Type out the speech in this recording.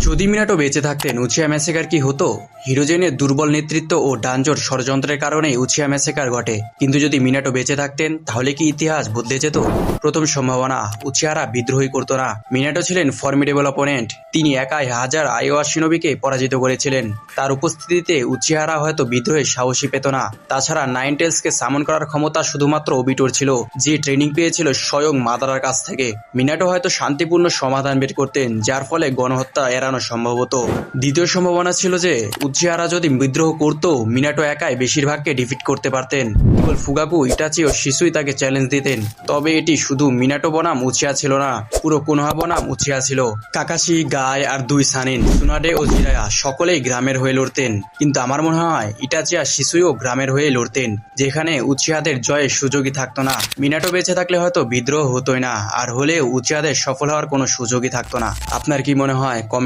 যদি মিনাটো বেঁচে থাকতেন উচিয়া ম্যাসেকার কি হতো? হিরোজেনের দুর্বল নেতৃত্ব ও ডানজোর ষড়যন্ত্রের কারণেই উচিয়া ম্যাসেকার ঘটে। কিন্তু যদি মিনাটো বেঁচে থাকতেন তাহলে কি ইতিহাস বদলে যেত? প্রথম সম্ভাবনা, উচিয়ারা বিদ্রোহী করতো না। মিনাটো ছিলেন ফর্মিডেবল অপোনেন্ট। তিনি একাই হাজার আইওয়া শিনোবিকে পরাজিত করেছিলেন। তার উপস্থিতিতে উচিয়ারা হয়তো বিদ্রোহের সাহসী পেত না। তাছাড়া নাইন টেলসকে সামন করার ক্ষমতা শুধুমাত্র ওবিটোর ছিল, যে ট্রেনিং পেয়েছিল স্বয়ং মাদারার কাছ থেকে। মিনাটো হয়তো শান্তিপূর্ণ সমাধান বের করতেন, যার ফলে গণহত্যা এড়ানো সম্ভব হতো। দ্বিতীয় সম্ভাবনা ছিল যে উচিয়ারা যদি বিদ্রোহ করত, মিনাটো একাই বেশিরভাগকে ডিফিট করতে পারতেন। কেবল ফুগাকু, ইটাচি ও শিসুই তাকে চ্যালেঞ্জ দিতেন। তবে এটি শুধু মিনাটো বনাম উচিয়া ছিল না, পুরো কোনোহা বনাম উচিয়া ছিল। কাকাশি, গাই আর দুই সানিন, সুনাডে ও জিরায়া সকলেই গ্রামের হয়ে লড়তেন। কিন্তু আমার মনে হয় ইটাচি আর শিসুইও গ্রামের হয়ে লড়তেন, যেখানে উচিয়াদের জয়ের সুযোগই থাকতো না। মিনাটো বেঁচে থাকলে হয়তো বিদ্রোহ হতোই না, আর হলেও উচিয়াদের সফল হওয়ার কোনো সুযোগই থাকতো না। আপনার কি মনে হয়? কমেন্ট